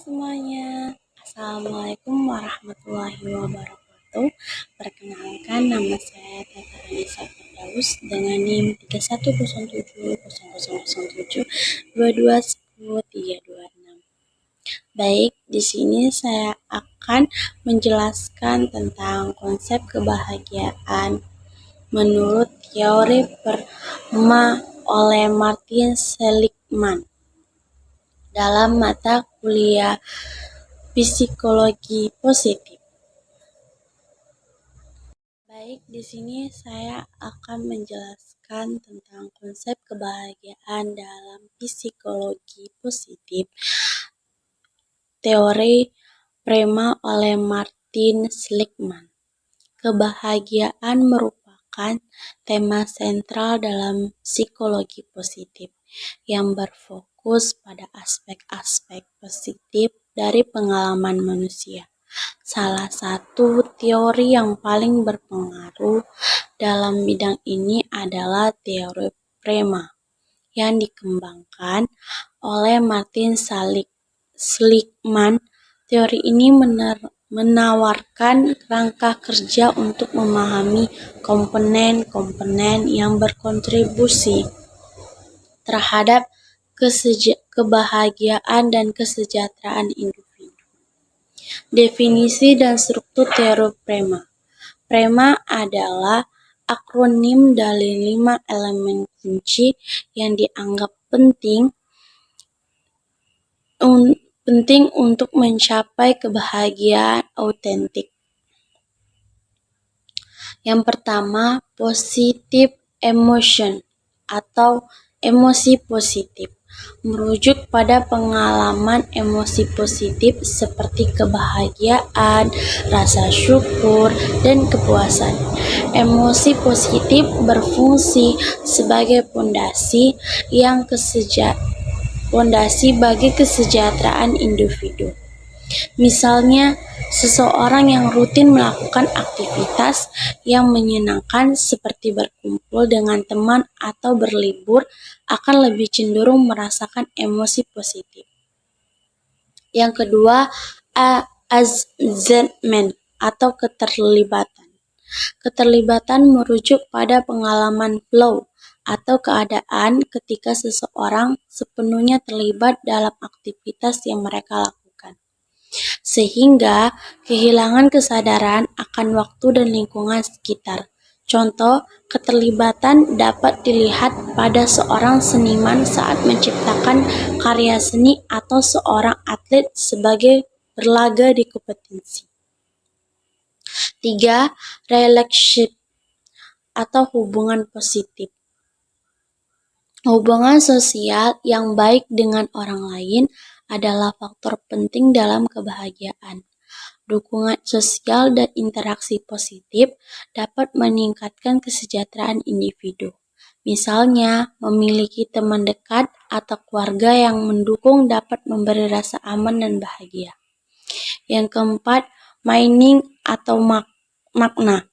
semuanya, Assalamualaikum warahmatullahi wabarakatuh. Perkenalkan, nama saya Tata Anissa Firdaus dengan NIM 3107000722103226. Baik, di sini saya akan menjelaskan tentang konsep kebahagiaan menurut teori PERMA oleh Martin Seligman dalam mata kuliah psikologi positif. Baik, di sini saya akan menjelaskan tentang konsep kebahagiaan dalam psikologi positif. Teori PERMA oleh Martin Seligman. Kebahagiaan merupakan tema sentral dalam psikologi positif yang berfokus pada aspek-aspek positif dari pengalaman manusia. Salah satu teori yang paling berpengaruh dalam bidang ini adalah teori PERMA yang dikembangkan oleh Martin Seligman. Teori ini menawarkan kerangka kerja untuk memahami komponen-komponen yang berkontribusi terhadap kebahagiaan dan kesejahteraan individu. Definisi dan struktur teori PERMA. PERMA adalah akronim dari 5 elemen kunci yang dianggap penting untuk mencapai kebahagiaan autentik. Yang pertama, positive emotion atau emosi positif, merujuk pada pengalaman emosi positif seperti kebahagiaan, rasa syukur, dan kepuasan. Emosi positif berfungsi sebagai fondasi bagi kesejahteraan individu. Misalnya, seseorang yang rutin melakukan aktivitas yang menyenangkan seperti berkumpul dengan teman atau berlibur akan lebih cenderung merasakan emosi positif. Yang kedua, attachment atau keterlibatan. Keterlibatan merujuk pada pengalaman flow atau keadaan ketika seseorang sepenuhnya terlibat dalam aktivitas yang mereka lakukan, sehingga kehilangan kesadaran akan waktu dan lingkungan sekitar. Contoh, keterlibatan dapat dilihat pada seorang seniman saat menciptakan karya seni atau seorang atlet sebagai berlaga di kompetisi. 3. Relationship atau hubungan positif. Hubungan sosial yang baik dengan orang lain adalah faktor penting dalam kebahagiaan. Dukungan sosial dan interaksi positif dapat meningkatkan kesejahteraan individu. Misalnya, memiliki teman dekat atau keluarga yang mendukung dapat memberi rasa aman dan bahagia. Yang keempat, meaning atau makna.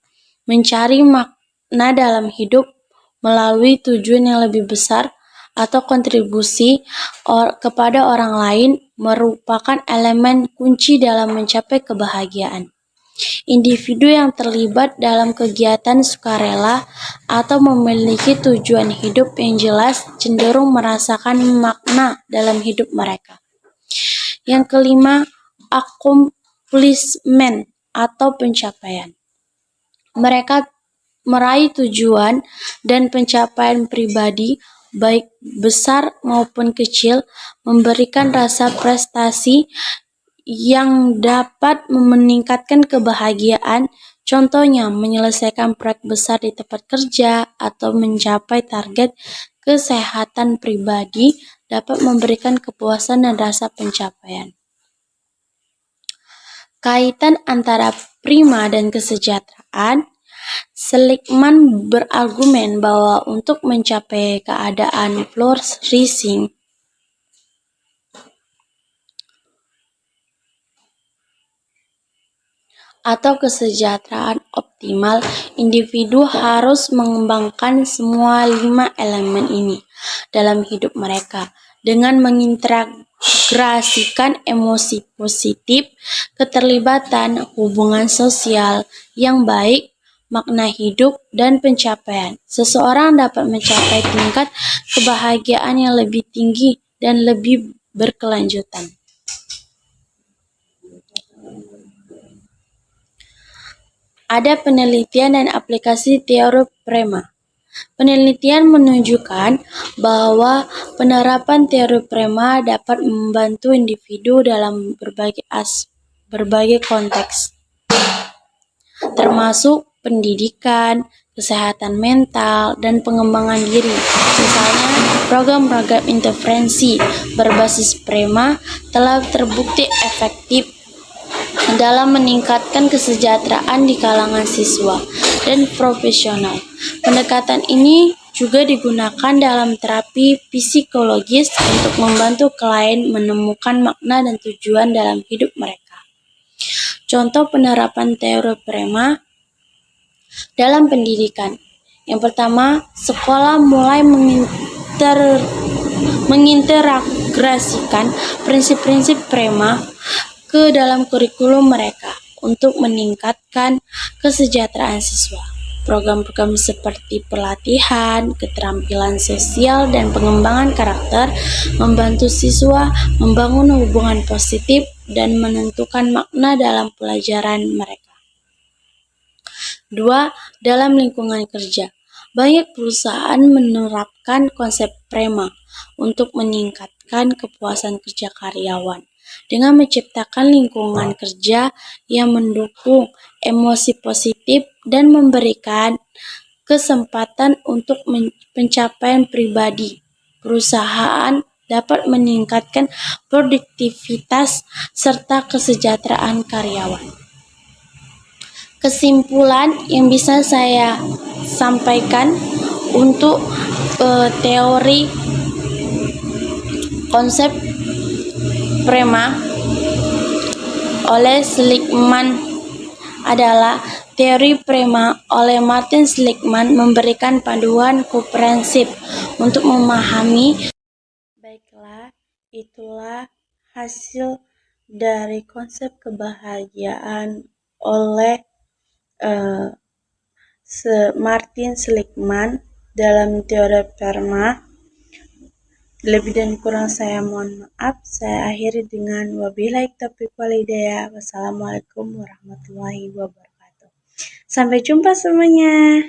Mencari makna dalam hidup melalui tujuan yang lebih besar atau kontribusi kepada orang lain merupakan elemen kunci dalam mencapai kebahagiaan. Individu yang terlibat dalam kegiatan sukarela atau memiliki tujuan hidup yang jelas cenderung merasakan makna dalam hidup mereka. Yang kelima, accomplishment atau pencapaian. Mereka meraih tujuan dan pencapaian pribadi, baik besar maupun kecil, memberikan rasa prestasi yang dapat meningkatkan kebahagiaan. Contohnya, menyelesaikan proyek besar di tempat kerja atau mencapai target kesehatan pribadi dapat memberikan kepuasan dan rasa pencapaian. Kaitan antara PERMA dan kesejahteraan. Seligman berargumen bahwa untuk mencapai keadaan flourishing atau kesejahteraan optimal, individu harus mengembangkan semua 5 elemen ini dalam hidup mereka dengan mengintegrasikan emosi positif, keterlibatan, hubungan sosial yang baik, makna hidup, dan pencapaian. Seseorang dapat mencapai tingkat kebahagiaan yang lebih tinggi dan lebih berkelanjutan. Ada penelitian dan aplikasi teori Prema. Penelitian menunjukkan bahwa penerapan teori Prema dapat membantu individu dalam berbagai konteks, termasuk pendidikan, kesehatan mental, dan pengembangan diri. Misalnya, program-program intervensi berbasis Prema telah terbukti efektif dalam meningkatkan kesejahteraan di kalangan siswa dan profesional. Pendekatan ini juga digunakan dalam terapi psikologis untuk membantu klien menemukan makna dan tujuan dalam hidup mereka. Contoh penerapan teori Prema dalam pendidikan. Yang pertama, sekolah mulai mengintegrasikan prinsip-prinsip Prema ke dalam kurikulum mereka untuk meningkatkan kesejahteraan siswa. Program-program seperti pelatihan, keterampilan sosial, dan pengembangan karakter membantu siswa membangun hubungan positif dan menentukan makna dalam pelajaran mereka. 2. Dalam lingkungan kerja. Banyak perusahaan menerapkan konsep Prema untuk meningkatkan kepuasan kerja karyawan dengan menciptakan lingkungan kerja yang mendukung emosi positif dan memberikan kesempatan untuk pencapaian pribadi. Perusahaan dapat meningkatkan produktivitas serta kesejahteraan karyawan. Kesimpulan yang bisa saya sampaikan untuk teori konsep Prema oleh Seligman adalah teori Prema oleh Martin Seligman memberikan panduan komprehensif untuk memahami. Baiklah, itulah hasil dari konsep kebahagiaan oleh Martin Seligman dalam teori Prema. Lebih dan kurang saya mohon maaf. Saya akhiri dengan wabillahi taufiq wal hidayah. Wassalamualaikum warahmatullahi wabarakatuh. Sampai jumpa semuanya.